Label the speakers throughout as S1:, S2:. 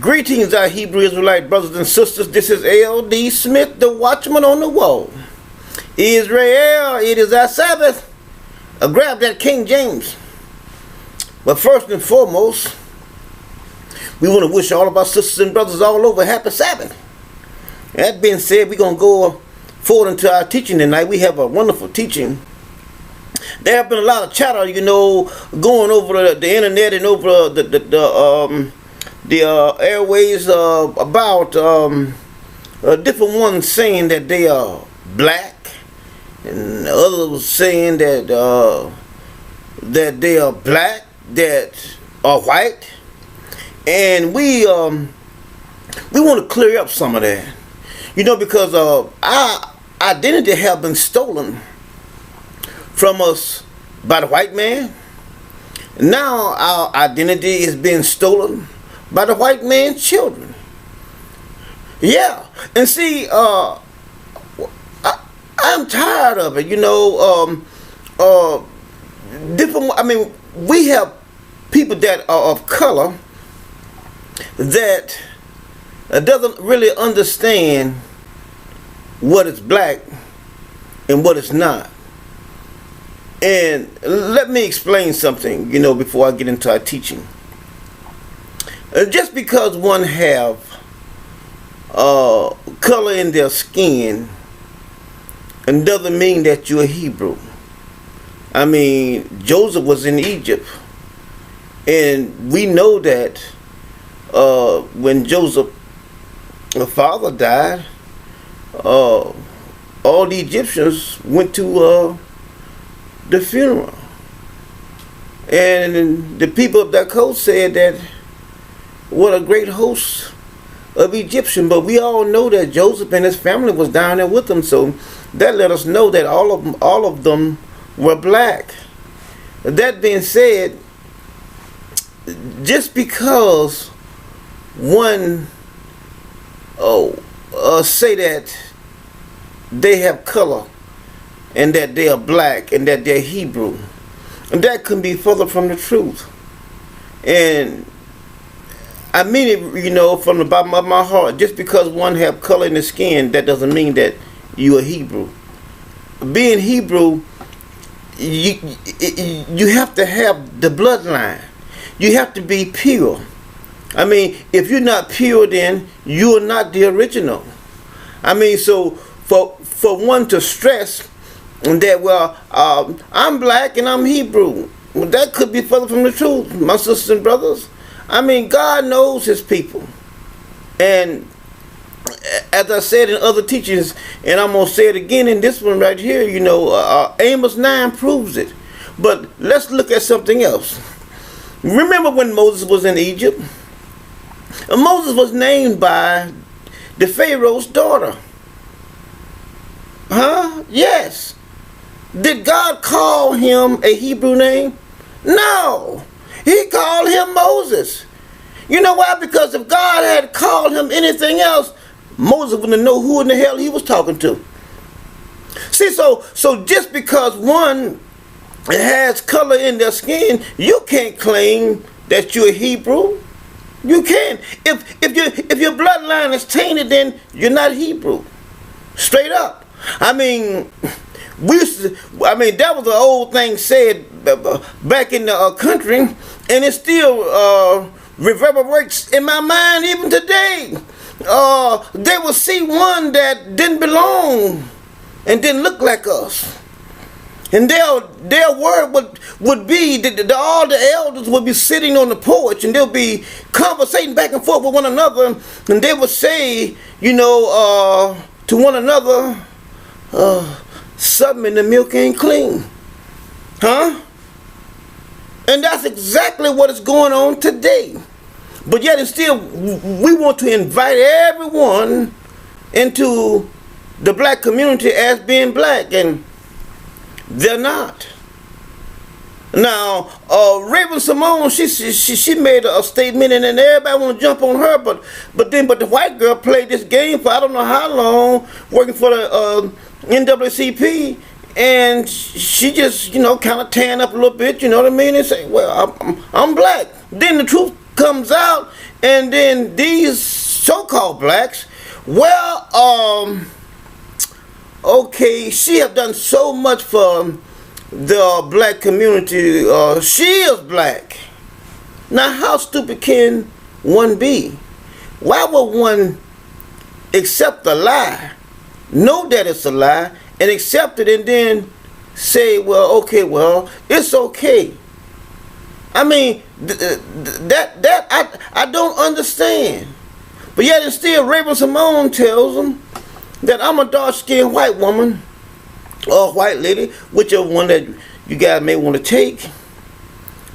S1: Greetings, our Hebrew Israelite brothers and sisters. This is L.D. Smith, the watchman on the wall. Israel, it is our Sabbath. Grab that King James. But first and foremost, we want to wish all of our sisters and brothers all over happy Sabbath. That being said, we're going to go forward into our teaching tonight. We have a wonderful teaching. There have been a lot of chatter, going over the internet and over the airways about different ones saying that they are black, and others saying that they are black, that are white, and we want to clear up some of that, because our identity have been stolen from us by the white man. Now our identity is being stolen by the white man's children. Yeah, and see, I'm tired of it. We have people that are of color that doesn't really understand what is black and what is not. And let me explain something, before I get into our teaching. Just because one have color in their skin, and doesn't mean that you're a Hebrew. Joseph was in Egypt, and we know that when Joseph's father died, all the Egyptians went to the funeral, and the people of that coast said that what a great host of Egyptians. But we all know that Joseph and his family was down there with them, so that let us know that all of them were black. That being said, just because one say that they have color and that they are black and that they're Hebrew, and that can be further from the truth. And I mean it, from the bottom of my heart. Just because one have color in the skin, that doesn't mean that you are Hebrew. Being Hebrew, you have to have the bloodline. You have to be pure. If you're not pure, then you are not the original. So for one to stress that, I'm black and I'm Hebrew, well, that could be further from the truth, my sisters and brothers. God knows his people. And as I said in other teachings, and I'm going to say it again in this one right here, Amos 9 proves it. But let's look at something else. Remember when Moses was in Egypt? Moses was named by the Pharaoh's daughter. Yes. Did God call him a Hebrew name? No. He called him Moses. You know why? Because if God had called him anything else, Moses wouldn't know who in the hell he was talking to. See, so just because one has color in their skin, you can't claim that you're a Hebrew. You can't. If your bloodline is tainted, then you're not Hebrew. Straight up. That was the old thing said back in the country, and it still reverberates in my mind even today. They will see one that didn't belong and didn't look like us, and their word would be that all the elders would be sitting on the porch, and they'll be conversating back and forth with one another, and they would say, to one another, something in the milk ain't clean. And that's exactly what is going on today. But yet and still, we want to invite everyone into the black community as being black, and they're not. Now, Raven Simone, she made a statement, and then everybody want to jump on her, but the white girl played this game for I don't know how long, working for the NAACP, and she just, kind of tan up a little bit, and say, well, I'm black. Then the truth comes out, And then these so-called blacks, well, okay, she have done so much for the black community. She is black. Now, how stupid can one be? Why would one accept a lie, know that it's a lie, and accept it, and then say, well, okay, well, it's okay? I mean, I don't understand. But yet and still, Raven Simone tells them that I'm a dark-skinned white woman or white lady, whichever one that you guys may want to take.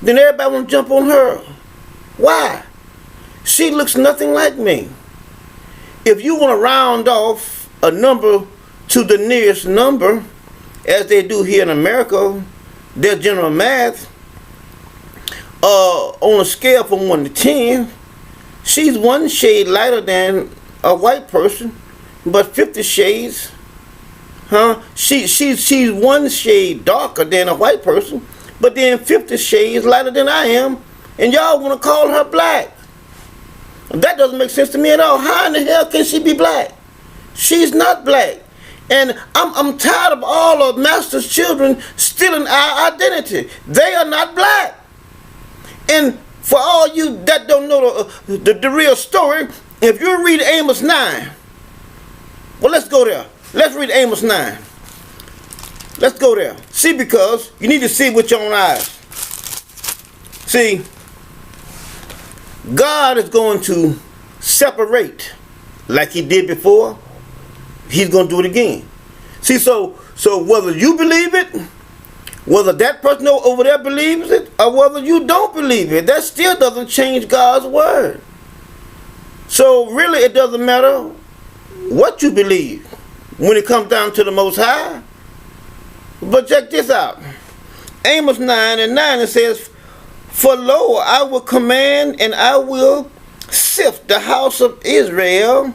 S1: Then everybody want to jump on her. Why? She looks nothing like me. If you want to round off a number to the nearest number, as they do here in America, their general math, on a scale from 1 to 10, she's one shade lighter than a white person, but 50 shades. She's one shade darker than a white person, but then 50 shades lighter than I am, and y'all want to call her black. That doesn't make sense to me at all. How in the hell can she be black? She's not black. And I'm tired of all of Master's children stealing our identity. They are not black. And for all you that don't know the real story, if you read Amos 9, well, let's go there. Let's read Amos 9. Let's go there. See, because you need to see with your own eyes. See, God is going to separate like he did before. He's going to do it again. See, so whether you believe it, whether that person over there believes it, or whether you don't believe it, that still doesn't change God's word. So really it doesn't matter what you believe when it comes down to the Most High. But check this out. Amos 9:9, it says, for lo, I will command and I will sift the house of Israel,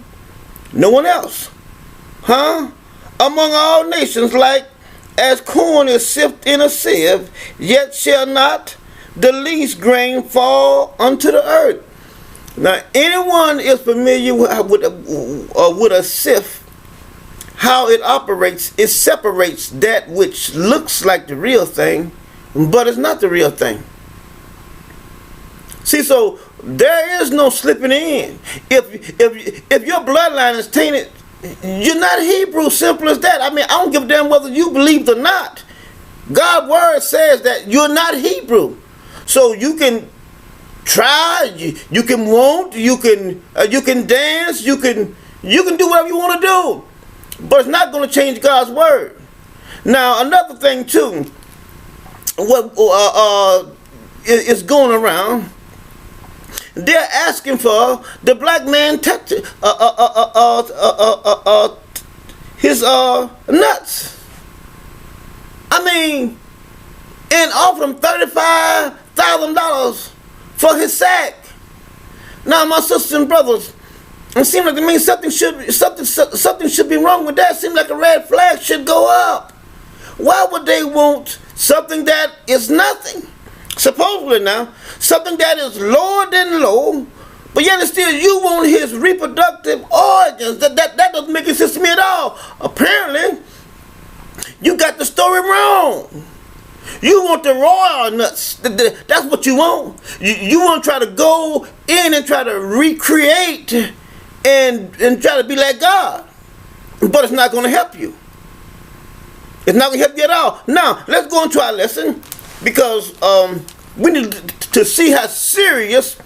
S1: no one else, among all nations, like as corn is sifted in a sieve, yet shall not the least grain fall unto the earth. Now, anyone is familiar with a sieve, how it operates. It separates that which looks like the real thing, but it's not the real thing. See, so there is no slipping in. If your bloodline is tainted, you're not Hebrew. Simple as that. I mean, I don't give a damn whether you believe it or not. God's word says that you're not Hebrew. So you can try, you can want, you can dance, you can do whatever you want to do, but it's not going to change God's word. Now, another thing too, what is going around. They're asking for the black man his nuts. I mean, and offer him $35,000 for his sack. Now, my sisters and brothers, it seems like to me something should be wrong with that. It seems like a red flag should go up. Why would they want something that is nothing? Supposedly now, something that is lower than low, but yet still you want his reproductive organs. That doesn't make any sense to me at all. Apparently, you got the story wrong. You want the royal nuts. That's what you want. You want to try to go in and try to recreate and try to be like God. But it's not going to help you. It's not going to help you at all. Now, let's go into our lesson, because we need to see how serious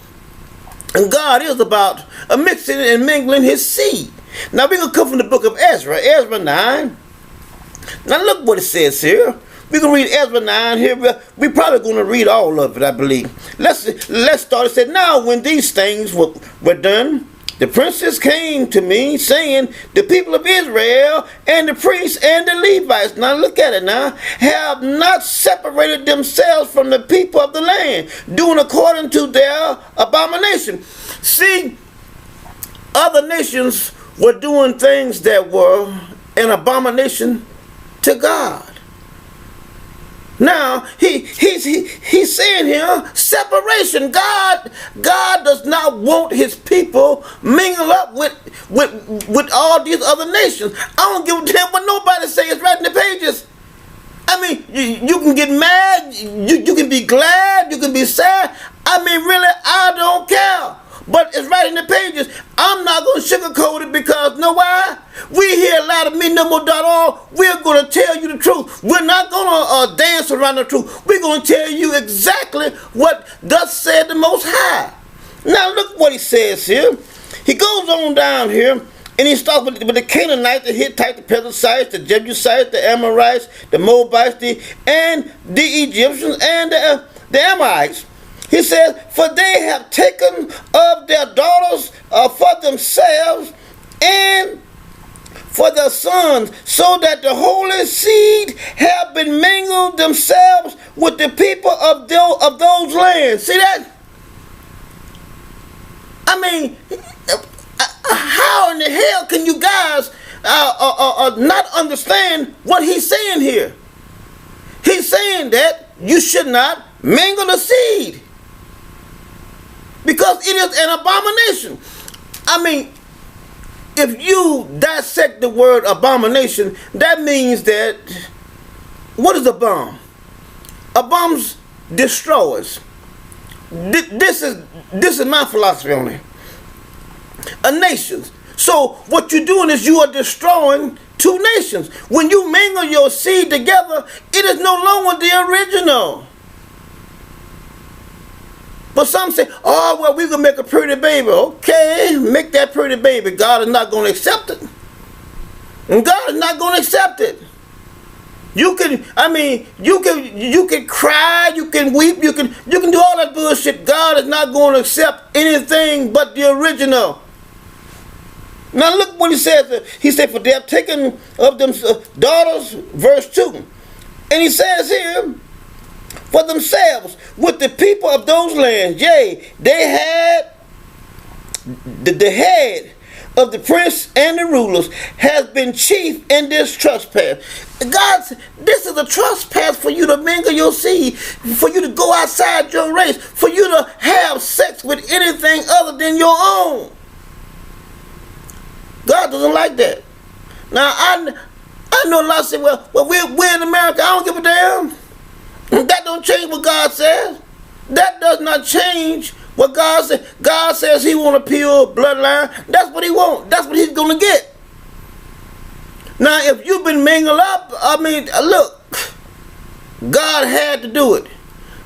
S1: God is about mixing and mingling his seed. Now, we're going to come from the book of Ezra, Ezra 9. Now, look what it says here. We're going to read Ezra 9 here. We're probably going to read all of it, I believe. Let's start. It said, now when these things were done, the princes came to me, saying, the people of Israel and the priests and the Levites, now look at it now, have not separated themselves from the people of the land, doing according to their abomination. See, other nations were doing things that were an abomination to God. Now he's saying here separation. God does not want his people mingle up with all these other nations. I don't give a damn what nobody says. It's right in the pages. I mean, you can get mad, you can be glad, you can be sad. I mean, really, I don't care. But it's right in the pages. I'm not going to sugarcoat it because, know why? We here a lot of MeNoMo.org. We're going to tell you the truth. We're not going to dance around the truth. We're going to tell you exactly what thus said the Most High. Now look what he says here. He goes on down here. And he starts with the Canaanites, the Hittites, the Perizzites, the Jebusites, the Amorites, the Moabites, and the Egyptians, and the Amorites. He says, for they have taken of their daughters for themselves and for their sons, so that the holy seed have been mingled themselves with the people of those lands. See that? I mean, how in the hell can you guys not understand what he's saying here? He's saying that you should not mingle the seed because it is an abomination. I mean, if you dissect the word abomination, that means that, what is a bomb? A bomb destroys. This is my philosophy on it. A nation. So what you're doing is you are destroying two nations. When you mingle your seed together, it is no longer the original. But some say, oh, well, we're going to make a pretty baby. Okay, make that pretty baby. God is not going to accept it. And God is not going to accept it. You can cry, you can weep, you can do all that bullshit. God is not going to accept anything but the original. Now look what he says. He said, for they have taken of them daughters, verse 2. And he says here, for themselves, with the people of those lands, yea, they had the head of the prince and the rulers has been chief in this trespass. God, this is a trespass for you to mingle your seed, for you to go outside your race, for you to have sex with anything other than your own. God doesn't like that. Now, I know a lot say, well, we're in America. I don't give a damn. That don't change what God says. That does not change what God says. God says he want a pure bloodline. That's what he wants. That's what he's going to get. Now, if you've been mingled up, I mean, look, God had to do it.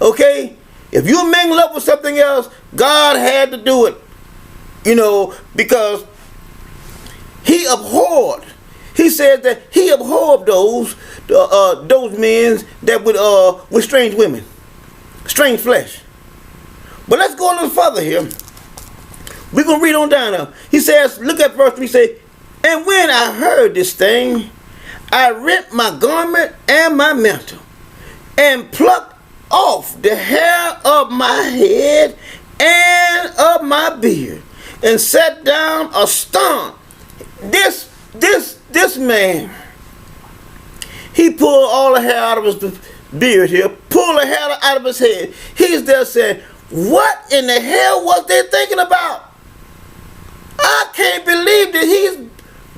S1: Okay? If you mingle up with something else, God had to do it. You know, because he abhorred. He said that he abhorred those men that with strange women, strange flesh. But let's go a little further here. We're going to read on down now. He says, look at verse 3, say, and when I heard this thing, I rent my garment and my mantle, and plucked off the hair of my head and of my beard, and sat down astonished. This man, he pulled all the hair out of his beard here, pulled the hair out of his head. He's there saying, what in the hell was they thinking about? I can't believe that he's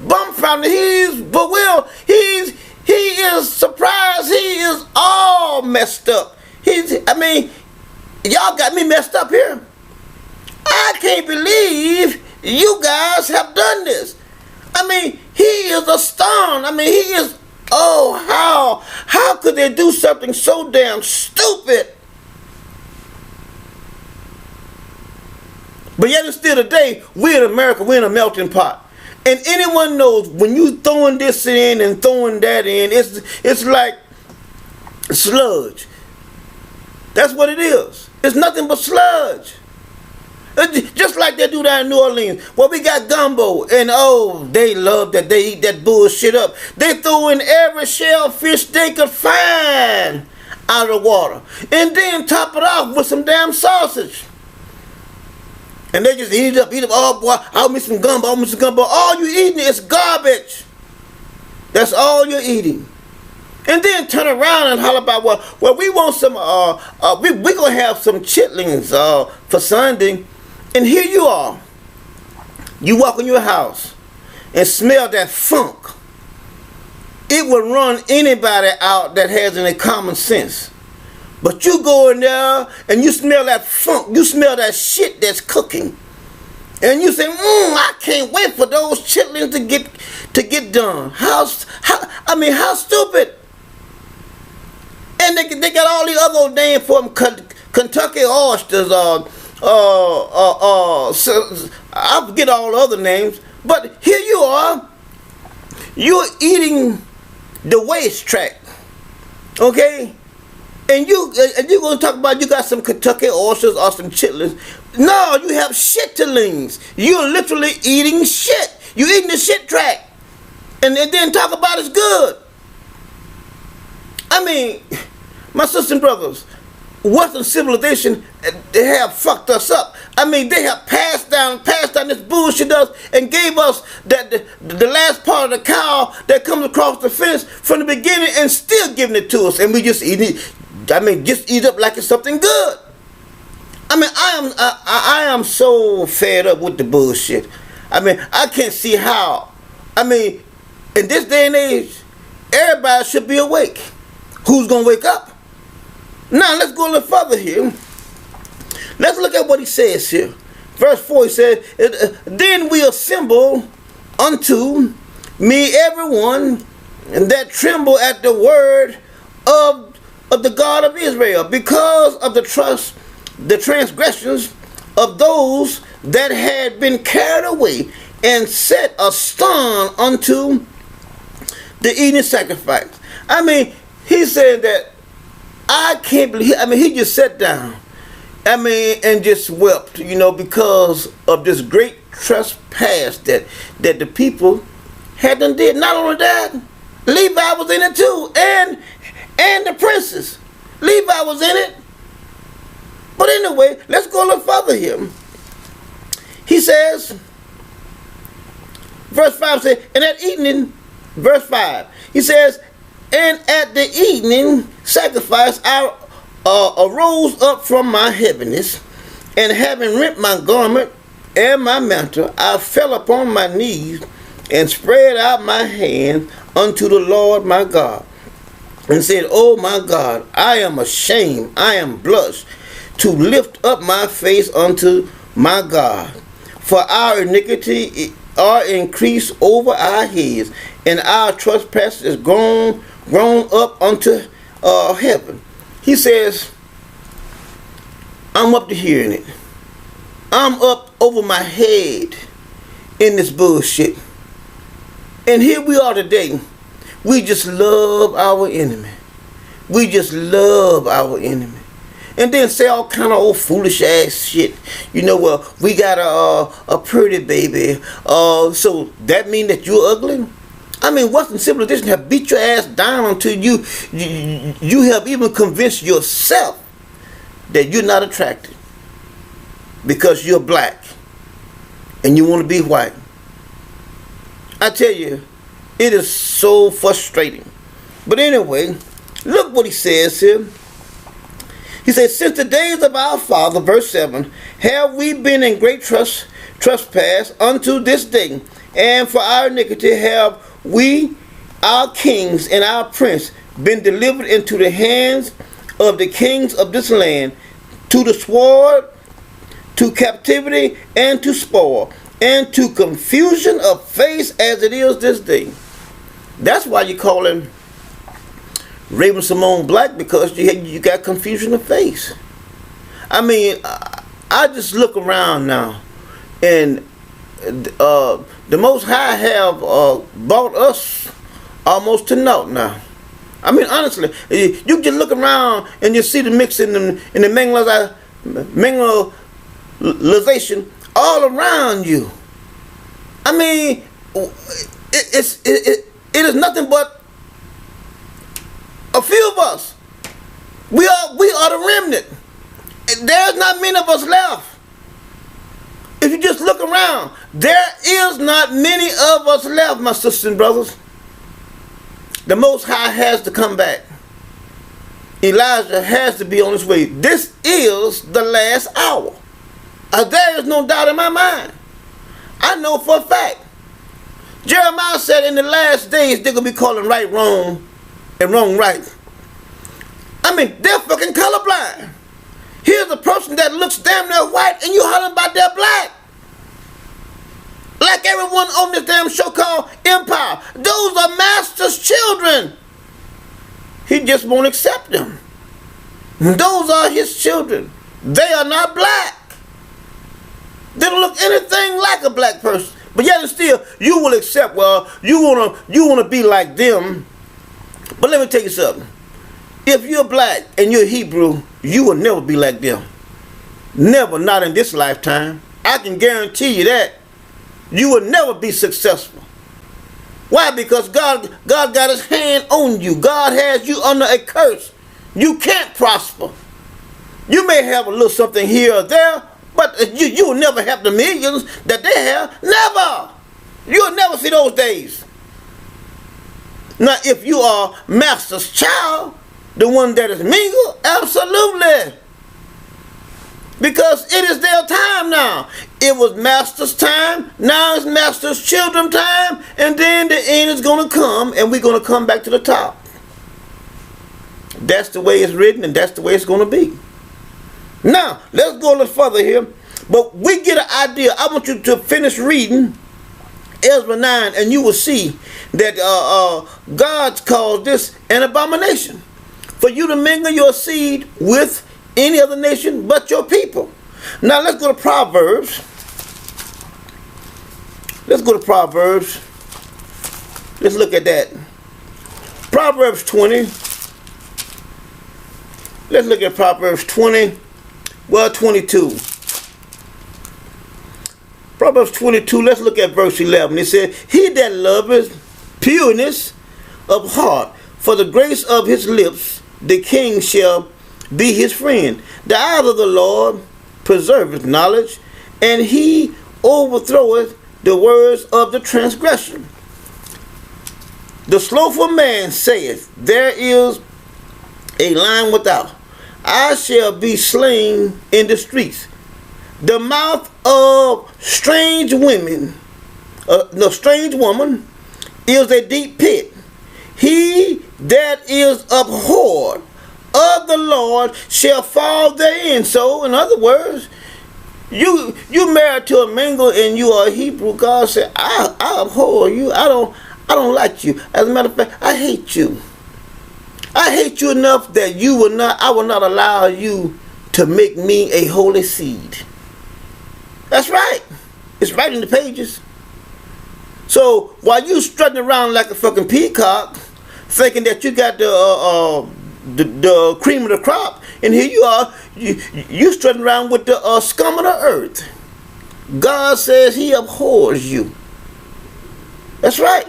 S1: dumbfounded. He's bewildered. He is surprised. He is all messed up. Y'all got me messed up here. I can't believe you guys have done this. I mean, he is astounded. I mean, he is, how could they do something so damn stupid? But yet and still today, we're in America, we're in a melting pot. And anyone knows when you throwing this in and throwing that in, it's like sludge. That's what it is. It's nothing but sludge. Just like they do down in New Orleans. Well, we got gumbo, and they love that. They eat that bullshit up. They throw in every shellfish they could find out of the water. And then top it off with some damn sausage. And they just eat it up. Oh, boy, I'll miss some gumbo, All you eating is garbage. That's all you're eating. And then turn around and holler about, well, we want some, we gonna have some chitlins for Sunday. And here you are. You walk in your house and smell that funk. It will run anybody out that has any common sense. But you go in there and you smell that funk. You smell that shit that's cooking. And you say, I can't wait for those chitlins to get done. How stupid. And they got all the other names for them, Kentucky oysters, I forget all the other names. But here you are. You're eating the waste track. Okay? And you're going to talk about you got some Kentucky oysters or some chitlins. No, you have shitterlings. You're literally eating shit. You're eating the shit track. And then talk about it's good. I mean, my sisters and brothers, Western civilization, they have fucked us up. I mean, they have passed down this bullshit us and gave us the last part of the cow that comes across the fence from the beginning and still giving it to us. And we just eat it. I mean, just eat up like it's something good. I mean, I am so fed up with the bullshit. I mean, I can't see how. I mean, in this day and age, everybody should be awake. Who's going to wake up? Now, let's go a little further here. Let's look at what he says here. Verse 4, he said, then we assemble unto me everyone that tremble at the word of the God of Israel, because of the transgressions of those that had been carried away, and set a stone unto the eating sacrifice. I mean, he said that I can't believe. I mean, he just sat down. I mean, and just wept, because of this great trespass that the people had done did. Not only that, Levi was in it too, and the princes. Levi was in it. But anyway, let's go a little further here. He says, verse 5 says, and at evening, verse 5, he says, and at the evening sacrifice I arose up from my heaviness, and having rent my garment and my mantle, I fell upon my knees and spread out my hand unto the Lord my God, and said, oh my God, I am ashamed, I am blushed, to lift up my face unto my God. For our iniquity are increased over our heads, and our trespass is grown up unto heaven. He says, I'm up to hearing it. I'm up over my head in this bullshit. And here we are today. We just love our enemy. We just love our enemy. And then say all kind of old foolish ass shit. Well, we got a pretty baby. So that mean that you're ugly? I mean, Western civilization have beat your ass down until you have even convinced yourself that you're not attractive because you're black and you want to be white. I tell you, it is so frustrating. But anyway, look what he says here. He says, since the days of our father, verse 7, have we been in great trespass unto this day, and for our iniquity have we, our kings and our prince, been delivered into the hands of the kings of this land, to the sword, to captivity, and to spoil, and to confusion of face as it is this day. That's why you call him Raven Simone Black, because you got confusion of face. I mean, I just look around now, and the Most High have brought us almost to naught now. I mean, honestly, you just look around and you see the mix in the minglization all around you. I mean, it is nothing but a few of us. We are the remnant. There's not many of us left. If you just look around, there is not many of us left, my sisters and brothers. The Most High has to come back. Elijah has to be on his way. This is the last hour. There is no doubt in my mind. I know for a fact. Jeremiah said in the last days they're going to be calling right wrong and wrong right. I mean, they're fucking colorblind. Here's a person that looks damn near white and you hollering about they're black. Like everyone on this damn show called Empire. Those are Master's children. He just won't accept them. Those are his children. They are not black. They don't look anything like a black person. But yet and still, you will accept, well, you wanna be like them. But let me tell you something. If you're black and you're Hebrew, you will never be like them. Never, not in this lifetime. I can guarantee you that. You will never be successful. Why? Because God got his hand on you. God has you under a curse. You can't prosper. You may have a little something here or there, but you will never have the millions that they have. Never. You'll never see those days. Now, if you are Master's child, the one that is mingled, absolutely. Because it is their time now. It was Master's time, now it's Master's children's time, and then the end is going to come, and we're going to come back to the top. That's the way it's written, and that's the way it's going to be. Now, let's go a little further here. But we get an idea. I want you to finish reading Ezra 9, and you will see that God's called this an abomination. For you to mingle your seed with any other nation but your people. Now let's go to Proverbs. Let's go to Proverbs. Let's look at that. Proverbs 20. Let's look at Proverbs 20. Well, 22. Proverbs 22, let's look at verse 11. It says, he that loveth pureness of heart, for the grace of his lips, the king shall be his friend. The eye of the Lord preserveth knowledge, and he overthroweth the words of the transgression. The slothful man saith, there is a lion without. I shall be slain in the streets. The mouth of strange women, strange woman, is a deep pit. He that is abhorred of the Lord shall fall therein. So, in other words, you married to a mingle and you are a Hebrew. God said, I abhor you. I don't like you. As a matter of fact, I hate you. I hate you enough that I will not allow you to make me a holy seed. That's right. It's right in the pages. So while you strutting around like a fucking peacock, thinking that you got the cream of the crop, and here you are, you strutting around with the scum of the earth. God says he abhors you. That's right.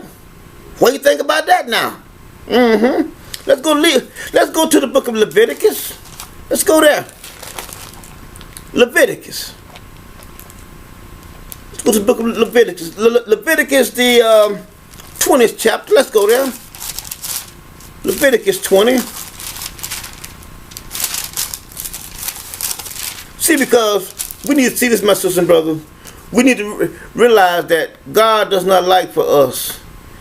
S1: What do you think about that now? Let's go to the book of Leviticus. Let's go there. Leviticus. Let's go to the book of Leviticus. Leviticus, the 20th chapter. Let's go there. Leviticus 20. See, because we need to see this, my sisters and brothers. We need to realize that God does not like for us.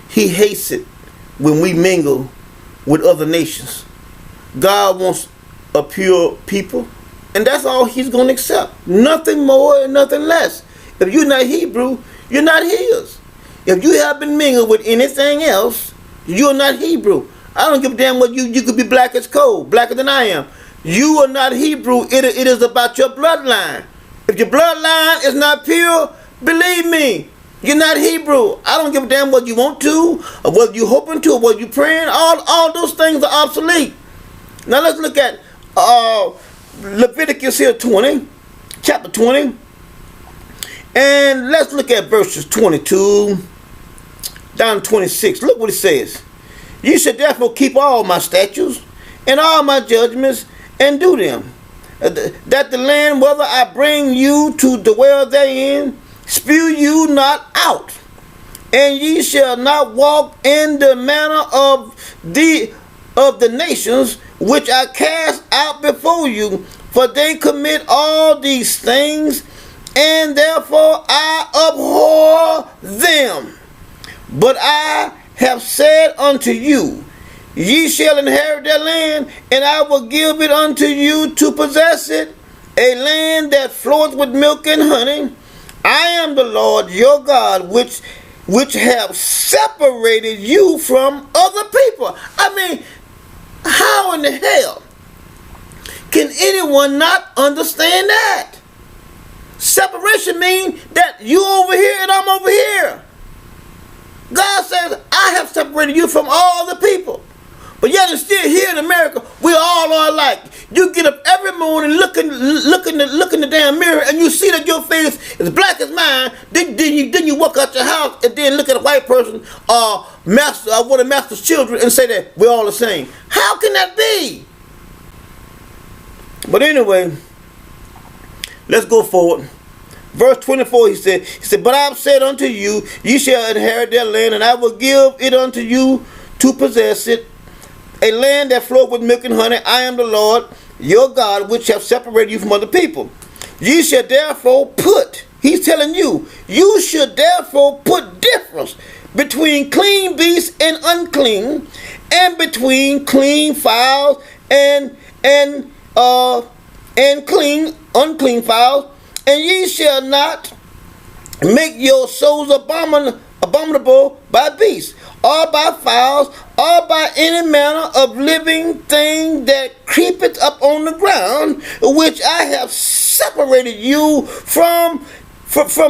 S1: He hates it when we mingle with other nations. God wants a pure people, and that's all he's going to accept. Nothing more and nothing less. If you're not Hebrew, you're not his. If you have been mingled with anything else, you're not Hebrew. I don't give a damn what you could be black as coal, blacker than I am. You are not Hebrew. It is about your bloodline. If your bloodline is not pure, believe me, you're not Hebrew. I don't give a damn what you want to, or what you hoping to, or what you praying. All those things are obsolete. Now let's look at Leviticus here 20, chapter 20. And let's look at verses 22 down to 26. Look what it says. You should therefore keep all my statutes and all my judgments and do them, that the land, whether I bring you to dwell therein, spew you not out. And ye shall not walk in the manner of the nations which I cast out before you, for they commit all these things, and therefore I abhor them. But I have said unto you, ye shall inherit their land, and I will give it unto you to possess it, a land that floweth with milk and honey. I am the Lord your God, which have separated you from other people. I mean, how in the hell can anyone not understand that? Separation means that you over here and I'm over here. God says, I have separated you from all the people. But yet and still here in America, we all are alike. You get up every morning, look in the damn mirror, and you see that your face is black as mine. Then you walk out your house and then look at a white person or one of master's children and say that we're all the same. How can that be? But anyway, let's go forward. Verse 24, he said, but I have said unto you, ye shall inherit their land, and I will give it unto you to possess it, a land that floweth with milk and honey. I am the Lord your God, which have separated you from other people. Ye shall therefore he's telling you, you should therefore put difference between clean beasts and unclean, and between clean fowls and unclean fowls, and ye shall not make your souls abominable by beasts, or by fowls, or by any manner of living thing that creepeth up on the ground, which I have separated you from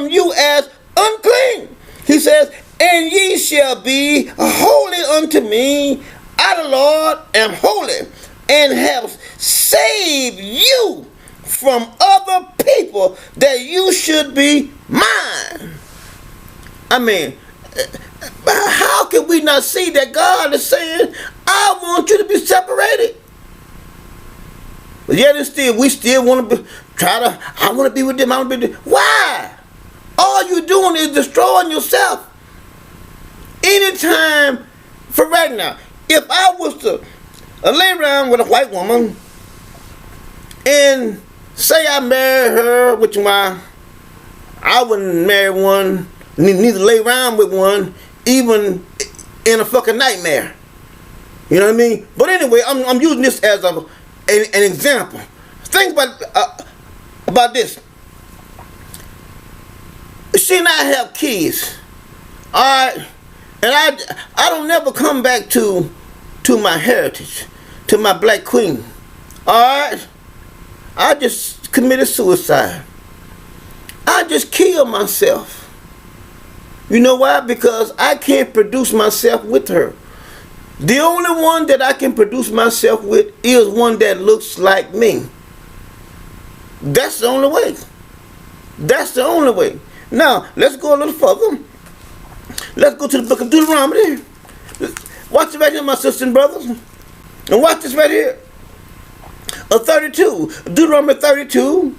S1: you as unclean. He says, and ye shall be holy unto me. I the Lord am holy, and have saved you from other people, that you should be mine. I mean, how can we not see that God is saying, I want you to be separated? But yet and still, we still want to I want to be with them, I want to be with them. Why? All you're doing is destroying yourself. Anytime, for right now, if I was to lay around with a white woman and say I married her, which I wouldn't marry one, neither lay around with one, even in a fucking nightmare. You know what I mean? But anyway, I'm using this as an example. Think about this. She and I have kids, all right, and I don't never come back to my heritage, to my black queen, all right. I just committed suicide. I just killed myself. You know why? Because I can't produce myself with her. The only one that I can produce myself with is one that looks like me. That's the only way. That's the only way. Now, let's go a little further. Let's go to the book of Deuteronomy. Watch it right here, my sisters and brothers. And watch this right here. 32. Deuteronomy 32.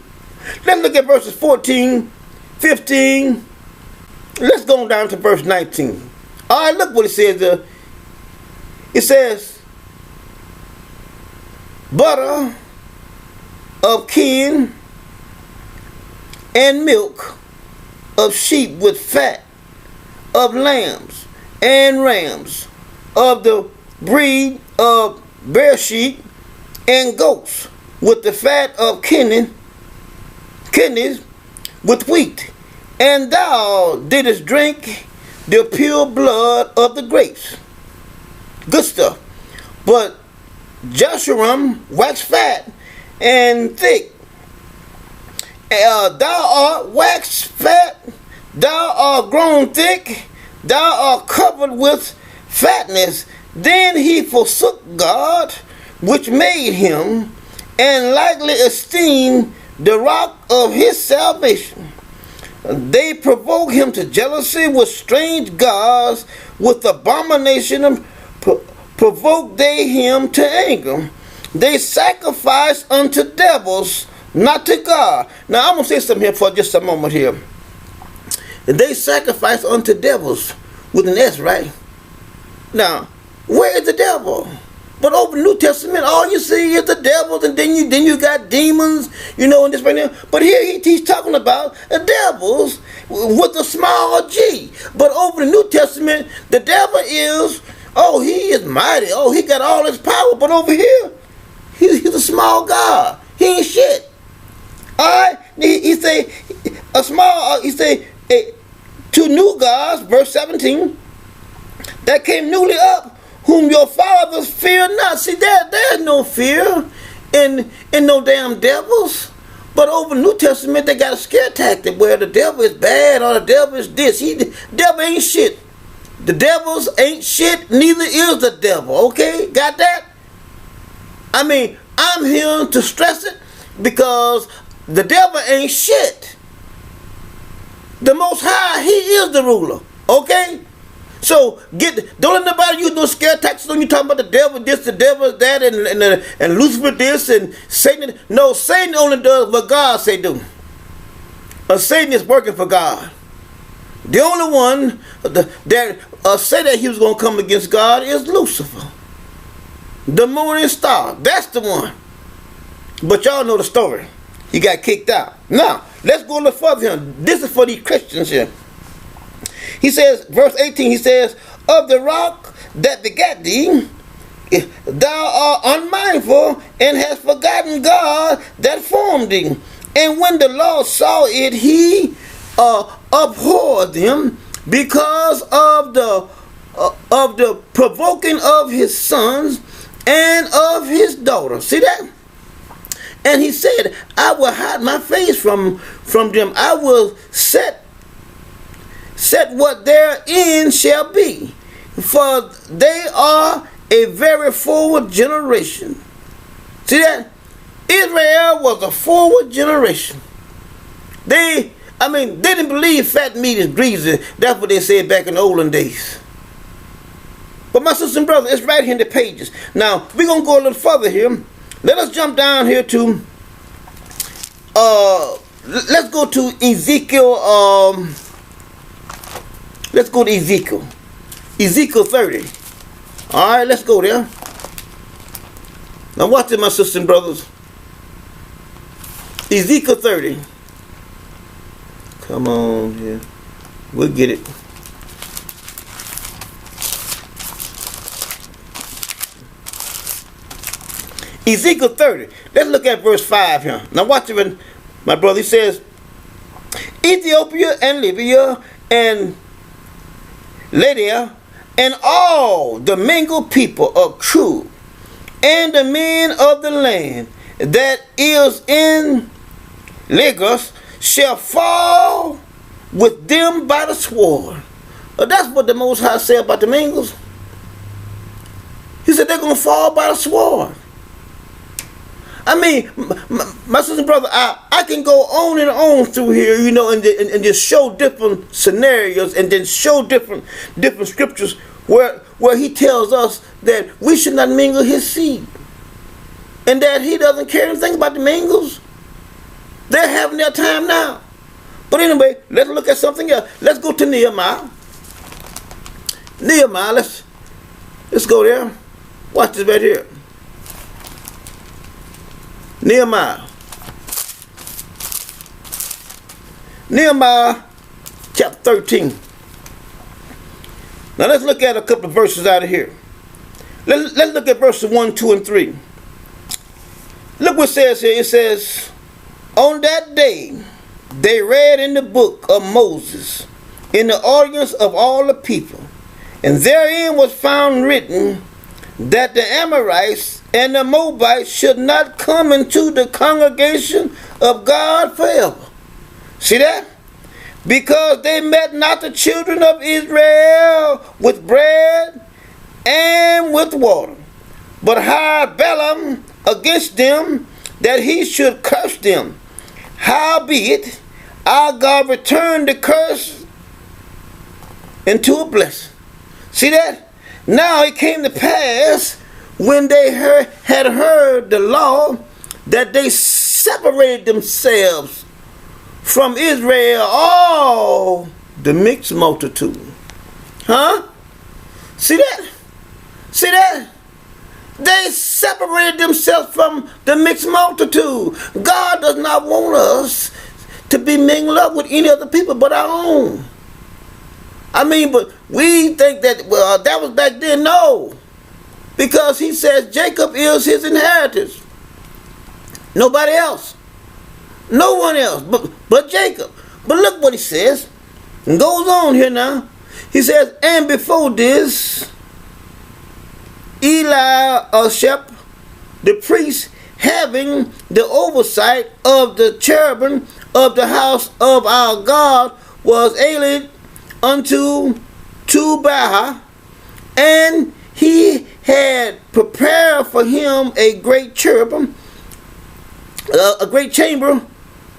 S1: Let's look at verses 14, 15. Let's go down to verse 19. All right, look what it says. It says, butter of kine and milk of sheep with fat of lambs and rams of the breed of bear sheep and goats with the fat of kidneys with wheat. And thou didst drink the pure blood of the grapes. Good stuff. But Jeshurun waxed fat and thick. Thou art waxed fat, thou art grown thick, thou art covered with fatness. Then he forsook God, which made him, and lightly esteemed the rock of his salvation. They provoke him to jealousy with strange gods, with abomination provoke they him to anger. They sacrifice unto devils, not to God. Now I'm going to say something here for just a moment here. They sacrifice unto devils. with an S, right? Now, where is the devil? But over the New Testament, all you see is the devils, and then you got demons, and this right now. But here he's talking about the devils with a small g. But over the New Testament, the devil is, he is mighty. Oh, he got all his power. But over here, he's a small god. He ain't shit. All right? He say two new gods, verse 17, that came newly up, whom your fathers fear not. See, there's no fear in no damn devils. But over the New Testament, they got a scare tactic where the devil is bad or the devil is this. The devil ain't shit. The devils ain't shit, neither is the devil. Okay? Got that? I mean, I'm here to stress it because the devil ain't shit. The Most High, he is the ruler. Okay? So don't let nobody use no scare tactics when you talking about the devil this, the devil that, and Lucifer this, and Satan. No, Satan only does what God say do. Satan is working for God. The only one that say that he was going to come against God is Lucifer, the morning star. That's the one. But y'all know the story. He got kicked out. Now, let's go a little further here. This is for these Christians here. He says, verse 18, he says, of the rock that begat thee, thou art unmindful and hast forgotten God that formed thee. And when the Lord saw it, he abhorred them because of the provoking of his sons and of his daughters. See that? And he said, I will hide my face from them. I will set what therein shall be, for they are a very forward generation. See that? Israel was a forward generation. They didn't believe fat meat is greasy. That's what they said back in the olden days. But my sisters and brothers, it's right here in the pages. Now, we're going to go a little further here. Let us jump down here to, let's go to Ezekiel, let's go to Ezekiel. Ezekiel 30. All right, let's go there. Now watch it, my sisters and brothers. Ezekiel 30. Come on here. We'll get it. Ezekiel 30. Let's look at verse 5 here. Now watch it, my brother. He says, Ethiopia and Libya and Lydia and all the mingled people of true and the men of the land that is in Lagos shall fall with them by the sword. That's what the Most High said about the Mingles. He said they're going to fall by the sword. I mean, my sister and brother, I can go on and on through here, and just show different scenarios and then show different scriptures where he tells us that we should not mingle his seed. And that he doesn't care anything about the mingles. They're having their time now. But anyway, let's look at something else. Let's go to Nehemiah. Nehemiah, let's go there. Watch this right here. Nehemiah chapter 13. Now let's look at a couple of verses out of here. Let's look at verses 1, 2, and 3. Look what it says here. It says, on that day they read in the book of Moses in the audience of all the people, and therein was found written that the Amorites and the Moabites should not come into the congregation of God forever. See that? Because they met not the children of Israel with bread and with water, but hired Balaam against them that he should curse them. Howbeit, our God returned the curse into a blessing. See that? Now it came to pass when they had heard the law that they separated themselves from Israel, all the mixed multitude. Huh? See that? See that? They separated themselves from the mixed multitude. God does not want us to be mingled up with any other people but our own. I mean, but we think that, well, that was back then. No. Because he says Jacob is his inheritance. Nobody else. No one else but Jacob. But look what he says. And goes on here now. He says, and before this, Eliashib, the priest, having the oversight of the cherubim of the house of our God, was alien unto Tobiah, and he had prepared for him a great cherubim, a great chamber,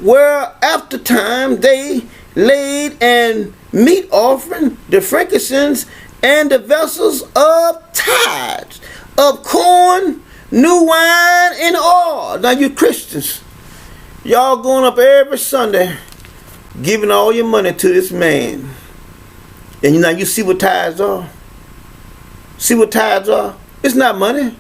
S1: where after time they laid an meat offering, the frankincense, and the vessels of tithes, of corn, new wine, and oil. Now you Christians, y'all going up every Sunday, giving all your money to this man. And you see what tithes are? See what tithes are? It's not money.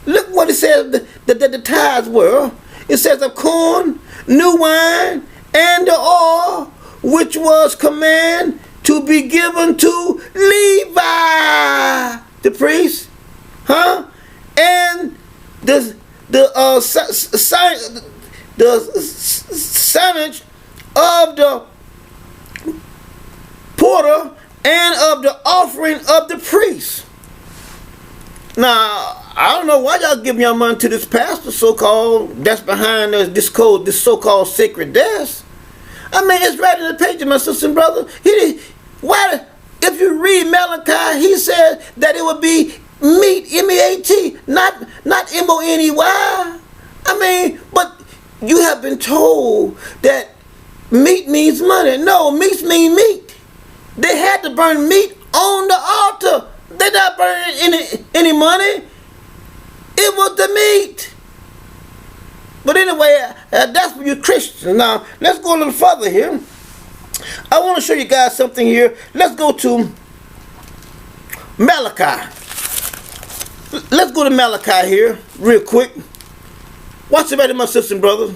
S1: Look what it says that the tithes were. It says of corn, new wine, and the oil, which was command to be given to Levi, the priest, huh? And the signage of the porter and of the offering of the priest. Now, I don't know why y'all giving your money to this pastor, so-called, that's behind this so-called sacred desk. I mean, it's right in the page, my sister and brother. If you read Malachi, he said that it would be meat, M-E-A-T, not M-O-N-E-Y. I mean, but you have been told that meat means money. No, meat means meat. They had to burn meat on the altar. They're not burning any money. It was the meat. But anyway, that's for you Christians. Now, let's go a little further here. I want to show you guys something here. Let's go to Malachi. Let's go to Malachi here real quick. Watch it right, my sisters and brothers.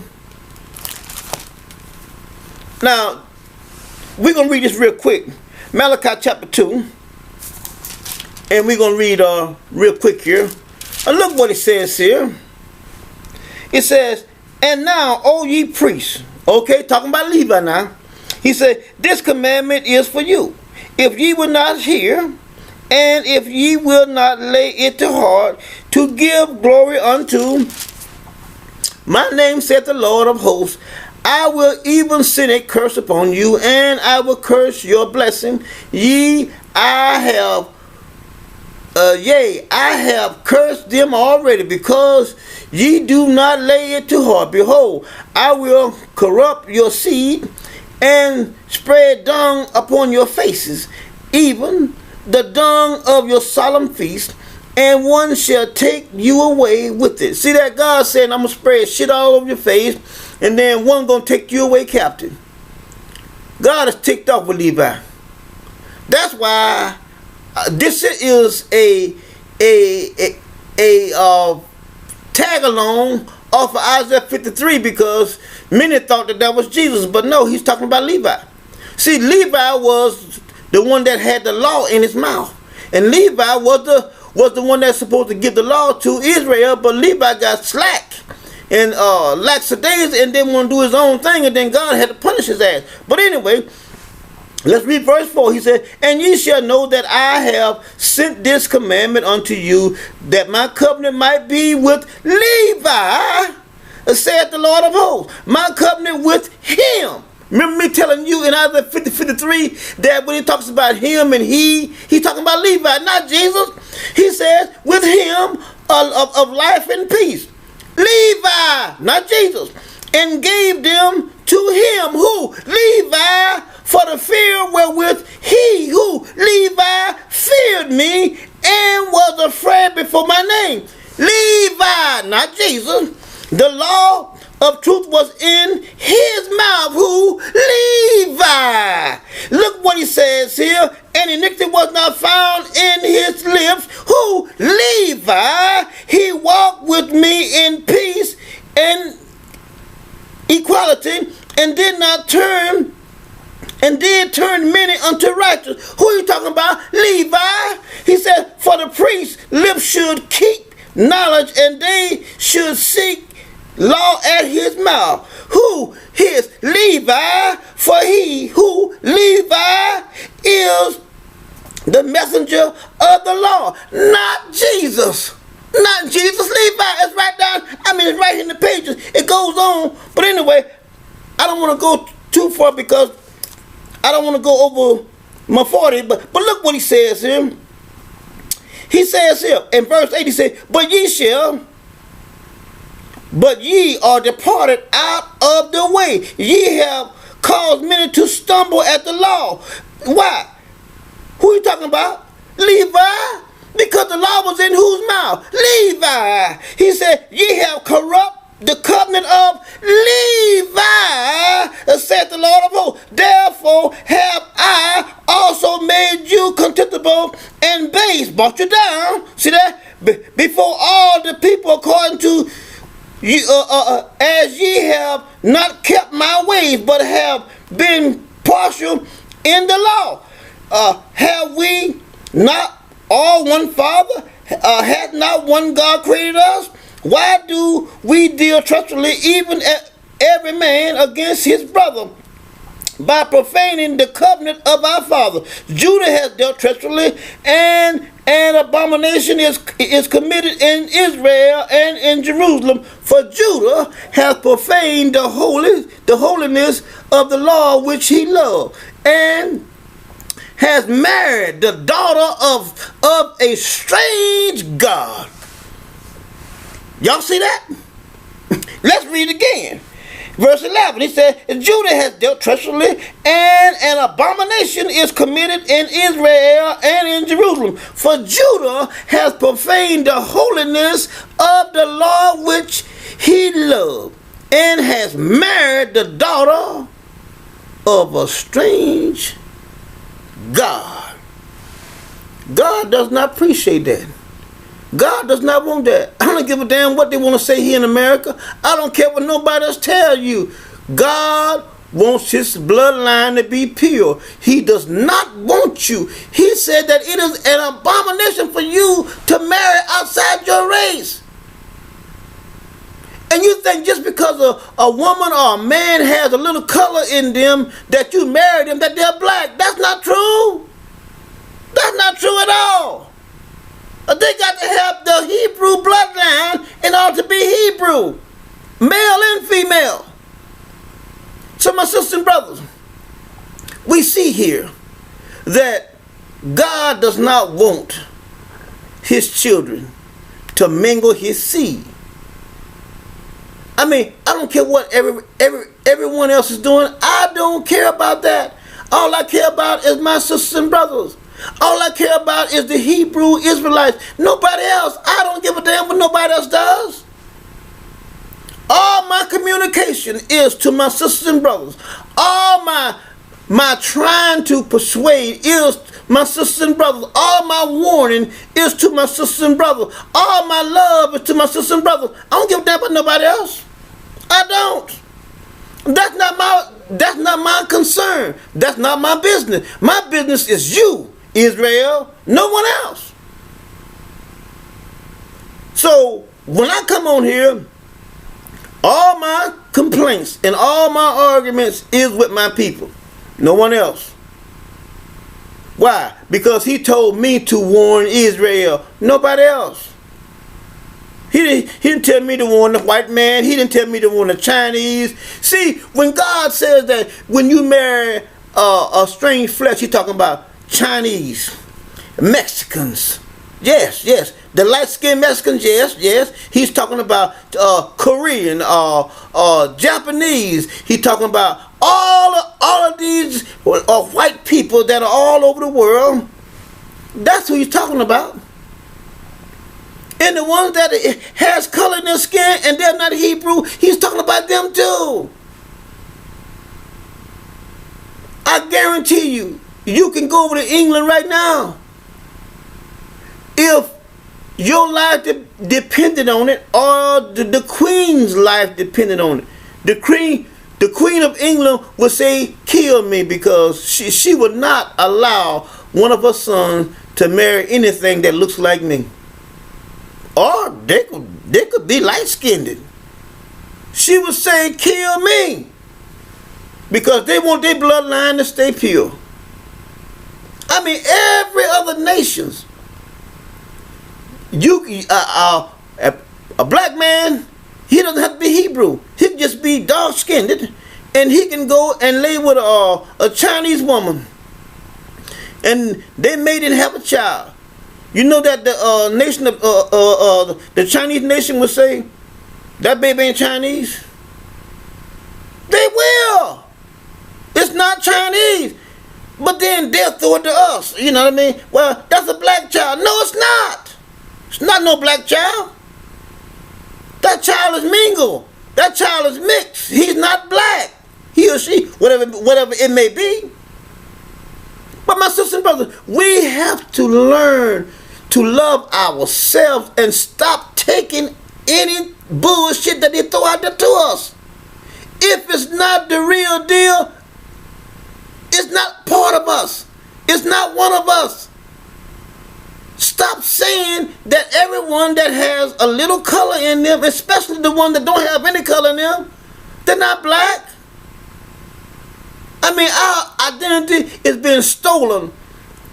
S1: Now, we're going to read this real quick. Malachi Chapter 2. And we're going to read real quick here. And look what it says here. It says, and now, O ye priests. Okay, talking about Levi now. He said, this commandment is for you. If ye will not hear, and if ye will not lay it to heart, to give glory unto my name, saith the Lord of hosts, I will even send a curse upon you, and I will curse your blessing. I have cursed them already, because ye do not lay it to heart. Behold, I will corrupt your seed, and spread dung upon your faces, even the dung of your solemn feast, and one shall take you away with it. See that? God said, I'm going to spread shit all over your face, and then one going to take you away captive. God is ticked off with Levi. That's why this is a tag along off of Isaiah 53, because many thought that was Jesus, but no, he's talking about Levi. See, Levi was the one that had the law in his mouth, and Levi was the one that's supposed to give the law to Israel, but Levi got slack and lackadaisical and didn't want to do his own thing, and then God had to punish his ass. But anyway, let's read verse 4. He said, and ye shall know that I have sent this commandment unto you, that my covenant might be with Levi, saith the Lord of hosts. My covenant with him. Remember me telling you in Isaiah 53 that when he talks about him and he's talking about Levi, not Jesus. He says, with him of life and peace. Levi, not Jesus. And gave them to him, who? Levi, for the fear wherewith he, who? Levi, feared me and was afraid before my name. Levi, not Jesus. The law of truth was in his mouth, who? Levi. Look what he says here. And iniquity was not found in his lips. Who? Levi. He walked with me in peace and equality, and did turn many unto righteousness. Who are you talking about? Levi. He said, for the priest's lips should keep knowledge, and they should seek law at his mouth. Who? His Levi. For he who Levi is the messenger of the law, not Jesus. Not Jesus. Levi is right down. It's right in the pages. It goes on. But anyway, I don't want to go too far because I don't want to go over my 40. But look what he says here. He says here in verse 8, he says, but ye are departed out of the way. Ye have caused many to stumble at the law. Why? Who are you talking about? Levi. Because the law was in whose mouth? Levi. He said, ye have corrupt the covenant of Levi, saith the Lord of hosts. Therefore have I also made you contemptible and base. Brought you down. See that? Before all the people, according to you, as ye have not kept my ways, but have been partial in the law. Have we not all one Father? Hath not one God created us? Why do we deal treacherously, even every man against his brother, by profaning the covenant of our father? Judah has dealt treacherously, and an abomination is committed in Israel and in Jerusalem. For Judah has profaned the holiness of the law which he loved, and has married the daughter of a strange God. Y'all see that? Let's read again. Verse 11, he said, Judah has dealt treacherously, and an abomination is committed in Israel and in Jerusalem. For Judah has profaned the holiness of the law which he loved, and has married the daughter of a strange God. God does not appreciate that. God does not want that. I don't give a damn what they want to say here in America. I don't care what nobody else tell you. God wants his bloodline to be pure. He does not want you. He said that it is an abomination for you to marry outside your race. And you think just because a woman or a man has a little color in them that you marry them, that they're black. That's not true. That's not true at all. They got to have the Hebrew bloodline in order to be Hebrew, male and female. So my sisters and brothers, we see here that God does not want his children to mingle his seed. I don't care what everyone else is doing. I don't care about that. All I care about is my sisters and brothers. All I care about is the Hebrew Israelites. Nobody else. I don't give a damn what nobody else does. All my communication is to my sisters and brothers. All my trying to persuade is my sisters and brothers. All my warning is to my sisters and brothers. All my love is to my sisters and brothers. I don't give a damn about nobody else. I don't. That's not my concern. That's not my business. My business is you, Israel, no one else. So when I come on here, all my complaints and all my arguments is with my people, no one else. Why? Because he told me to warn Israel, nobody else. He didn't tell me to warn the white man. He didn't tell me to warn the Chinese. See, when God says that when you marry a strange flesh, he's talking about Chinese, Mexicans. Yes. The light-skinned Mexicans, yes. He's talking about Korean, Japanese. He's talking about all of these white people that are all over the world. That's who he's talking about. And the ones that has color in their skin and they're not Hebrew, he's talking about them too. I guarantee you, you can go over to England right now. If your life depended on it, or the Queen's life depended on it, the Queen of England would say, kill me, because she would not allow one of her sons to marry anything that looks like me. Or they could be light-skinned. She would say, kill me, because they want their bloodline to stay pure. I mean, every other nations, a black man, he doesn't have to be Hebrew. He can just be dark-skinned, and he can go and lay with a Chinese woman, and they made it have a child. You know that the nation of the Chinese nation would say, that baby ain't Chinese. They will. It's not Chinese. But then they'll throw it to us. You know what I mean? Well, that's a black child. No, it's not. It's not no black child. That child is mingled. That child is mixed. He's not black. He or she, whatever it may be. But my sisters and brothers, we have to learn to love ourselves and stop taking any bullshit that they throw out there to us. If it's not the real deal, it's not part of us. It's not one of us. Stop saying that everyone that has a little color in them, especially the one that don't have any color in them, they're not black. I mean, our identity is being stolen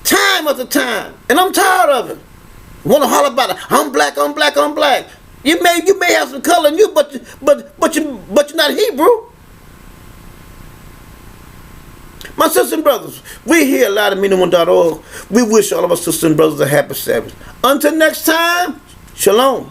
S1: time after time, and I'm tired of it. Want to holler about it? I'm black. I'm black. I'm black. You may have some color in you, but you're not Hebrew. My sisters and brothers, we here at LouderMeaning1.org. We wish all of our sisters and brothers a happy Sabbath. Until next time, shalom.